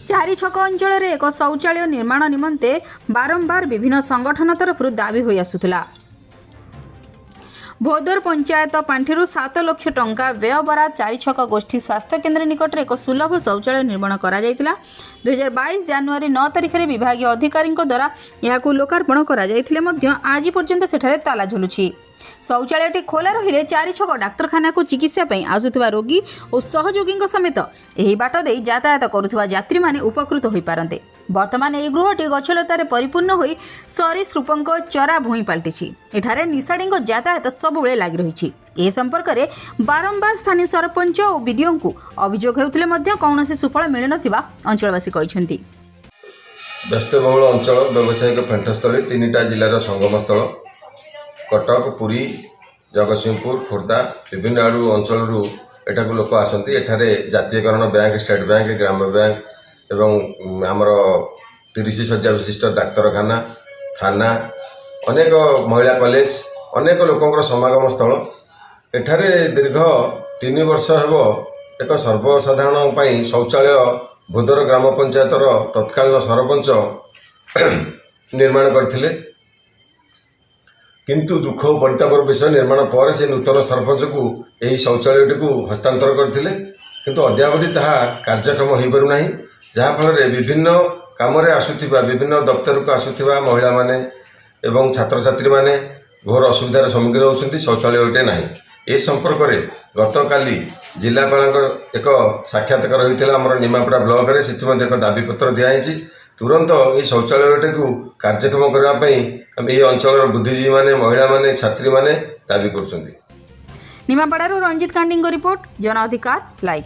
चारि छक अंचल एक शौचालय निर्माण निमंते बारंबार विभिन्न संगठन तरफ दाबी हो आसुला। भोदर पंचायत पांठि 7 लाख टंका व्ययबरा चारि छक गोष्ठी स्वास्थ्य केन्द्र निकट एक सुलभ शौचालय निर्माण करा 2022 जनवरी 9 तारिख में विभागीय अधिकारी द्वारा यह लोकार्पण करा आज पर्यंत सेठारे ताला झुलुछि। शौचालयटी खोला रहिले चारि छक डाक्तरखाना को चिकित्सा आसुवा रोगी और सहयोगी समेत यही बाट दे यातायात करुवा यात्री माने उपकृत हो पारते। वर्तमान यह गृहटी गछलतार परिपूर्ण होई सरीसृपंक चरा भूई पलटिछि। एठारे निशाड़ी यातायात सबुबले लगी रही। ए संपर्क में बारंबार स्थानीय सरपंच और बीडीओ को अभियोग होउथिले मध्य कौनसी सुफल मिल नथिबा अंचलवासी कहछन्ति। व्यस्तबहुल अंचल व्यावसायिक पेंटस्थली 3टा जिलार संगम स्थल कटक पुरी जगतसिंहपुर खोर्धा विभिन्न आड़ू अंचल एटा को लोक आसती। एठारे जातीयकरण बैंक स्टेट बैंक ग्राम्य बैंक एवं आमर 30 शଯ୍ୟା विशिष्ट डाक्तरखाना थाना अनेक महिला कॉलेज अनेक लोकंर समागम स्थल। एठारे दीर्घ 3 वर्ष हेब एक सर्वसाधारण शौचालय भोदर ग्राम पंचायतर तत्कालीन सरपंच निर्माण करथिले, किंतु दुख और परितापर विषय निर्माण पर से नूतन सरपंच को यही शौचालयटी को हस्तांतर करथिले, किंतु अद्यावधि ताहा कार्यक्षम हो पारुना। जहाँफल विभिन्न काम आसुवा विभिन्न दफ्तर को आसुवा महिला माने एवं छात्र छात्री माने घोर असुविधार सम्मुखीन होती। शौचालयटे ना ए संपर्क में गत काली जिलापाल एक साक्षात्कार होता आम निमापड़ा ब्लॉक रे से एक दाबीपत्र दिखाई तुरंत ये शौचालयटे को कार्यक्षम करने अंचल बुद्धिजीवी माने महिला माने छात्री माने दाबी कर। निमापड़ारू रंजित कांडी रिपोर्ट जन अधिकार लाइव।